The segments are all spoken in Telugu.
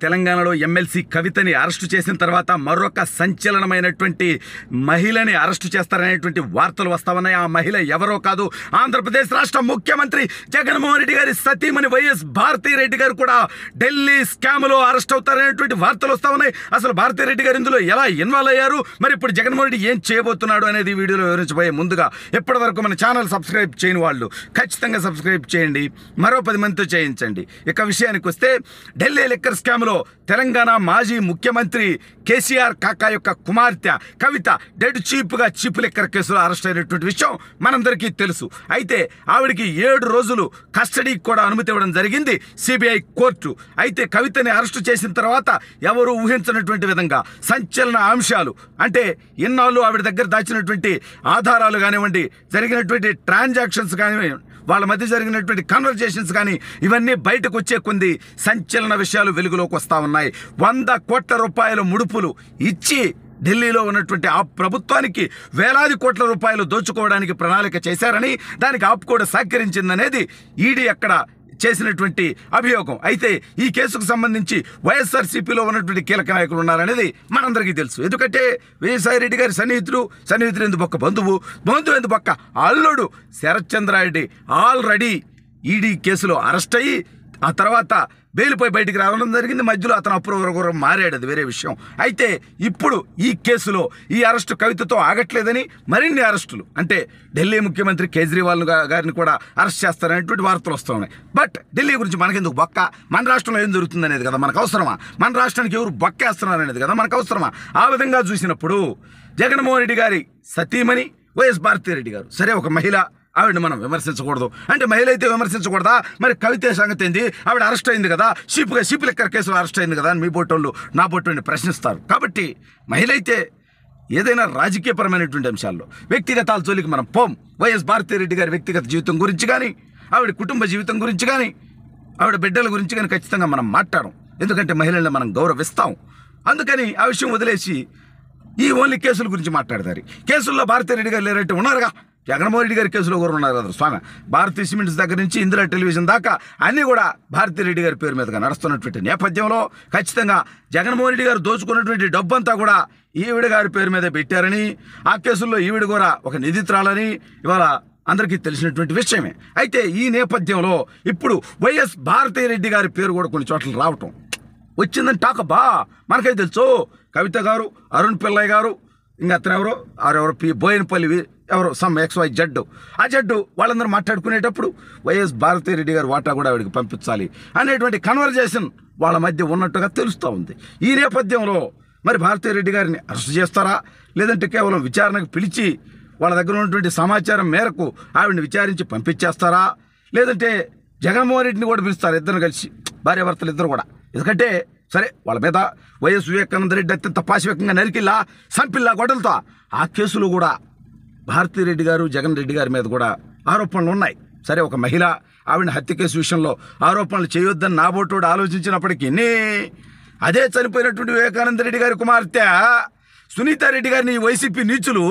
తెలంగాణలో ఎమ్మెల్సీ కవితని అరెస్టు చేసిన తర్వాత మరొక సంచలనమైనటువంటి మహిళని అరెస్టు చేస్తారనేటువంటి వార్తలు వస్తా ఉన్నాయి. ఆ మహిళ ఎవరో కాదు, ఆంధ్రప్రదేశ్ రాష్ట్ర ముఖ్యమంత్రి జగన్మోహన్ రెడ్డి గారి సతీమణి వైఎస్ భారతీరెడ్డి గారు కూడా ఢిల్లీ స్కామ్లో అరెస్ట్ అవుతారనేటువంటి వార్తలు వస్తా ఉన్నాయి. అసలు భారతీరెడ్డి గారు ఇందులో ఎలా ఇన్వాల్వ్ అయ్యారు, మరి ఇప్పుడు జగన్మోహన్ రెడ్డి ఏం చేయబోతున్నాడు అనేది ఈ వీడియోలో వివరించబోయే ముందుగా ఇప్పటి వరకు మన ఛానల్ సబ్స్క్రైబ్ చేయని వాళ్ళు ఖచ్చితంగా సబ్స్క్రైబ్ చేయండి, మరో 10 మందితో చేయించండి. ఇక విషయానికి వస్తే, ఢిల్లీ లిక్కర్ స్కామ్ తెలంగాణ మాజీ ముఖ్యమంత్రి కేసీఆర్ కాకా యొక్క కుమార్తె కవిత డెడ్ చీప్గా చీప్ లిక్కర్ కేసులో అరెస్ట్ అయినటువంటి విషయం మనందరికీ తెలుసు. అయితే ఆవిడికి 7 రోజులు కస్టడీకి కూడా అనుమతి ఇవ్వడం జరిగింది సిబిఐ కోర్టు. అయితే కవితని అరెస్టు చేసిన తర్వాత ఎవరు ఊహించినటువంటి విధంగా సంచలన అంశాలు, అంటే ఇన్నాళ్ళు ఆవిడ దగ్గర దాచినటువంటి ఆధారాలు కానివ్వండి, జరిగినటువంటి ట్రాన్సాక్షన్స్ కానివ్వండి, వాళ్ళ మధ్య జరిగినటువంటి కన్వర్జేషన్స్ కానీ ఇవన్నీ బయటకు వచ్చే కొన్ని సంచలన విషయాలు వెలుగులోకి వస్తూ ఉన్నాయి. 100 కోట్ల రూపాయల ముడుపులు ఇచ్చి ఢిల్లీలో ఉన్నటువంటి ఆ ప్రభుత్వానికి వేలాది కోట్ల రూపాయలు దోచుకోవడానికి ప్రణాళిక చేశారని, దానికి ఆప్ కూడా సహకరించిందనేది ఈడీ అక్కడ చేసినటువంటి అభియోగం. అయితే ఈ కేసుకు సంబంధించి వైఎస్ఆర్సీపీలో ఉన్నటువంటి కీలక నాయకులు ఉన్నారనేది మనందరికీ తెలుసు. ఎందుకంటే విజయసాయి రెడ్డి గారి సన్నిహితుడు ఎందుకు పక్క బంధువు ఎందుకు పక్క అల్లుడు శరత్ చంద్రారెడ్డి ఆల్రెడీ ఈడీ కేసులో అరెస్ట్ అయ్యి ఆ తర్వాత బెయిల్పై బయటికి రావడం జరిగింది. మధ్యలో అతను అప్రూవర్ మారాడు, అది వేరే విషయం. అయితే ఇప్పుడు ఈ కేసులో ఈ అరెస్టు కవితతో ఆగట్లేదని మరిన్ని అరెస్టులు, అంటే ఢిల్లీ ముఖ్యమంత్రి కేజ్రీవాల్ గారిని కూడా అరెస్ట్ చేస్తారనేటువంటి వార్తలు వస్తున్నాయి. బట్ ఢిల్లీ గురించి మనకెందుకు బొక్క, మన రాష్ట్రంలో ఏం జరుగుతుంది అనేది కదా మనకు అవసరమా, మన రాష్ట్రానికి ఎవరు బొక్కేస్తున్నారు అనేది కదా మనకు అవసరమా. ఆ విధంగా చూసినప్పుడు జగన్మోహన్ రెడ్డి గారి సతీమణి వైఎస్ భారతీరెడ్డి గారు, సరే ఒక మహిళ, ఆవిడని మనం విమర్శించకూడదు. అంటే మహిళ అయితే విమర్శించకూడదా, మరి కవిత సంగతి ఏంది, ఆవిడ అరెస్ట్ అయింది కదా, షీప్ లిక్కర్ కేసులో అరెస్ట్ అయింది కదా అని మీ బోటోళ్ళు నా బోటోని ప్రశ్నిస్తారు. కాబట్టి మహిళ అయితే ఏదైనా రాజకీయపరమైనటువంటి అంశాల్లో వ్యక్తిగతాల జోలికి మనం పోం. వైఎస్ భారతీరెడ్డి గారి వ్యక్తిగత జీవితం గురించి కానీ, ఆవిడ కుటుంబ జీవితం గురించి కానీ, ఆవిడ బిడ్డల గురించి కానీ ఖచ్చితంగా మనం మాట్లాడం. ఎందుకంటే మహిళల్ని మనం గౌరవిస్తాం. అందుకని ఆ విషయం వదిలేసి ఈ ఓన్లీ కేసుల గురించి మాట్లాడతారు. కేసుల్లో భారతీరెడ్డి గారు లేరంటే ఉన్నారుగా, జగన్మోహన్ రెడ్డి గారి కేసులో కూడా ఉన్నారు కదా స్వామి. భారతీయ సిమెంట్స్ దగ్గర నుంచి ఇందిరా టెలివిజన్ దాకా అన్నీ కూడా భారతీరెడ్డి గారి పేరు మీదుగా నడుస్తున్నటువంటి నేపథ్యంలో ఖచ్చితంగా జగన్మోహన్ రెడ్డి గారు దోచుకున్నటువంటి డబ్బంతా కూడా ఈవిడ గారి పేరు మీద పెట్టారని, ఆ కేసుల్లో ఈవిడ కూడా ఒక నిందితురాలని ఇవాళ అందరికీ తెలిసినటువంటి విషయమే. అయితే ఈ నేపథ్యంలో ఇప్పుడు వైఎస్ భారతీరెడ్డి గారి పేరు కూడా కొన్ని చోట్ల రావటం వచ్చిందని టాకబ్బా మనకైతే తెలుసు. కవిత గారు, అరుణ్ పిల్లయ్య గారు, ఇంకా అతను ఎవరో బోయినపల్లి ఎవరో XY జడ్డు, ఆ జడ్డు వాళ్ళందరూ మాట్లాడుకునేటప్పుడు వైఎస్ భారతీరెడ్డి గారు వాటా కూడా ఆవిడకి పంపించాలి అనేటువంటి కన్వర్జేషన్ వాళ్ళ మధ్య ఉన్నట్టుగా తెలుస్తూ ఉంది. ఈ నేపథ్యంలో మరి భారతీరెడ్డి గారిని అరెస్ట్ చేస్తారా, లేదంటే కేవలం విచారణకు పిలిచి వాళ్ళ దగ్గర ఉన్నటువంటి సమాచారం మేరకు ఆవిడని విచారించి పంపించేస్తారా, లేదంటే జగన్మోహన్ రెడ్డిని కూడా పిలుస్తారు, ఇద్దరు కలిసి భార్యాభర్తలు ఇద్దరు కూడా. ఎందుకంటే సరే వాళ్ళ మీద వైఎస్ వివేకానంద రెడ్డి అత్యంత పాశవికంగా నరికిల్లా సంపిల్లా గొడవలతో ఆ కేసులు కూడా భారతీరెడ్డి గారు, జగన్ రెడ్డి గారి మీద కూడా ఆరోపణలు ఉన్నాయి. సరే ఒక మహిళ, ఆవిడ హత్య కేసు విషయంలో ఆరోపణలు చేయొద్దని నాబోటోడు ఆలోచించినప్పటికీ అదే చనిపోయినటువంటి వివేకానంద రెడ్డి గారి కుమార్తె సునీతారెడ్డి గారిని వైసీపీ నీచులు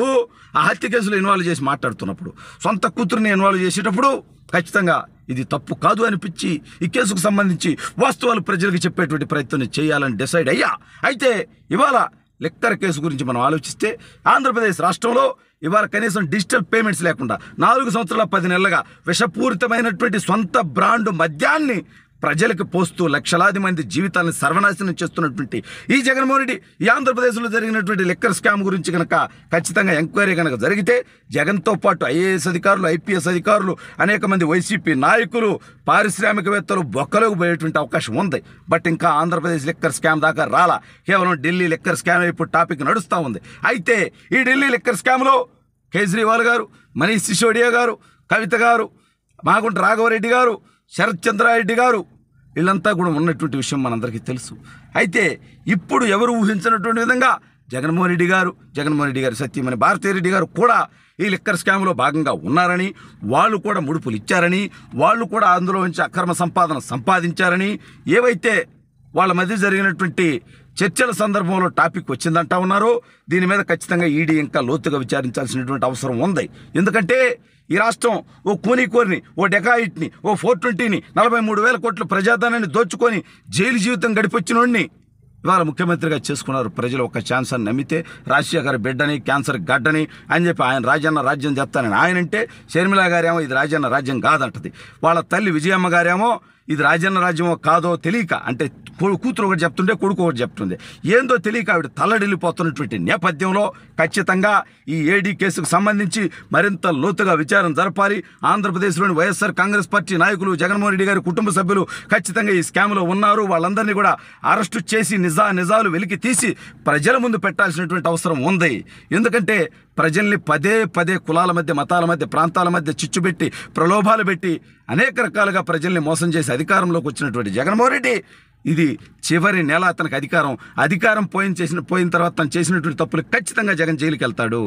ఆ హత్య కేసులో ఇన్వాల్వ్ చేసి మాట్లాడుతున్నప్పుడు, సొంత కూతురుని ఇన్వాల్వ్ చేసేటప్పుడు ఖచ్చితంగా ఇది తప్పు కాదు అనిపించి ఈ కేసుకు సంబంధించి వాస్తవాలు ప్రజలకు చెప్పేటువంటి ప్రయత్నం చేయాలని డిసైడ్ అయ్యా. అయితే ఇవాళ లిక్కర్ కేసు గురించి మనం ఆలోచిస్తే, ఆంధ్రప్రదేశ్ రాష్ట్రంలో ఇవాళ కనీసం డిజిటల్ పేమెంట్స్ లేకుండా 4 సంవత్సరాల 10 నెలలుగా విషపూరితమైనటువంటి సొంత బ్రాండ్ మద్యాన్ని ప్రజలకు పోస్తూ లక్షలాది మంది జీవితాలను సర్వనాశనం చేస్తున్నటువంటి ఈ జగన్మోహన్ రెడ్డి ఈ ఆంధ్రప్రదేశ్లో జరిగినటువంటి లిక్కర్ స్కామ్ గురించి కనుక ఖచ్చితంగా ఎంక్వైరీ కనుక జరిగితే, జగన్తో పాటు ఐఏఎస్ అధికారులు, ఐపీఎస్ అధికారులు, అనేక మంది వైసీపీ నాయకులు, పారిశ్రామికవేత్తలు బొక్కలోకి పోయేటువంటి అవకాశం ఉంది. బట్ ఇంకా ఆంధ్రప్రదేశ్ లిక్కర్ స్కామ్ దాకా రాలా, కేవలం ఢిల్లీ లిక్కర్ స్కామ్ ఇప్పుడు టాపిక్ నడుస్తూ ఉంది. అయితే ఈ ఢిల్లీ లిక్కర్ స్కామ్లో కేజ్రీవాల్ గారు, మనీష్ సిసోడియా గారు, కవిత గారు, మాగుంట రాఘవరెడ్డి గారు, శరత్ చంద్రారెడ్డి గారు, వీళ్ళంతా కూడా ఉన్నటువంటి విషయం మనందరికీ తెలుసు. అయితే ఇప్పుడు ఎవరు ఊహించినటువంటి విధంగా జగన్మోహన్ రెడ్డి గారి సతీమణి భారతీరెడ్డి గారు కూడా ఈ లిక్కర్ స్కామ్లో భాగంగా ఉన్నారని, వాళ్ళు కూడా ముడుపులు ఇచ్చారని, వాళ్ళు కూడా అందులో నుంచి అక్రమ సంపాదన సంపాదించారని ఏవైతే వాళ్ళ మధ్య జరిగినటువంటి చర్చల సందర్భంలో టాపిక్ వచ్చిందంటా ఉన్నారు. దీని మీద ఖచ్చితంగా ఈడీ ఇంకా లోతుగా విచారించాల్సినటువంటి అవసరం ఉంది. ఎందుకంటే ఈ రాష్ట్రం ఓ కూనీకోరిని, ఓ డెకాయిట్ని, ఓ 420ని 43,000 కోట్ల ప్రజాధనాన్ని దోచుకొని జైలు జీవితం గడిపొచ్చినోడిని ఇవాళ ముఖ్యమంత్రిగా చేసుకున్నారు. ప్రజలు ఒక ఛాన్స్ అని నమ్మితే రాజశేఖర్ బిడ్డని, క్యాన్సర్ గడ్డని అని చెప్పి ఆయన రాజ్యాన్న రాజ్యం చెప్తానని ఆయనంటే, షర్మిల గారేమో ఇది రాజ్యాన్న రాజ్యం కాదంటది. వాళ్ళ తల్లి విజయమ్మ గారేమో ఇది రాజ్యాన్న రాజ్యమో కాదో తెలియక, అంటే కూతురు ఒకటి చెప్తుంటే కొడుకు ఒకటి చెప్తుంది, ఏందో తెలియక ఆవిడ తల్లడిల్లిపోతున్నటువంటి నేపథ్యంలో ఖచ్చితంగా ఈ ఏడీ కేసుకు సంబంధించి మరింత లోతుగా విచారణ జరపాలి. ఆంధ్రప్రదేశ్లోని వైఎస్ఆర్ కాంగ్రెస్ పార్టీ నాయకులు, జగన్మోహన్ రెడ్డి గారి కుటుంబ సభ్యులు ఖచ్చితంగా ఈ స్కామ్లో ఉన్నారు. వాళ్ళందరినీ కూడా అరెస్టు చేసి నిజాలు వెలికి తీసి ప్రజల ముందు పెట్టాల్సినటువంటి అవసరం ఉంది. ఎందుకంటే ప్రజల్ని పదే పదే కులాల మధ్య, మతాల మధ్య, ప్రాంతాల మధ్య చిచ్చుపెట్టి, ప్రలోభాలు పెట్టి అనేక రకాలుగా ప్రజల్ని మోసం చేసి అధికారంలోకి వచ్చినటువంటి జగన్మోహన్ రెడ్డి ఇది చివరి నెల అతనికి అధికారం పోయిన తర్వాత తను చేసినటువంటి తప్పులు ఖచ్చితంగా జగన్ జైలుకి వెళ్తాడు.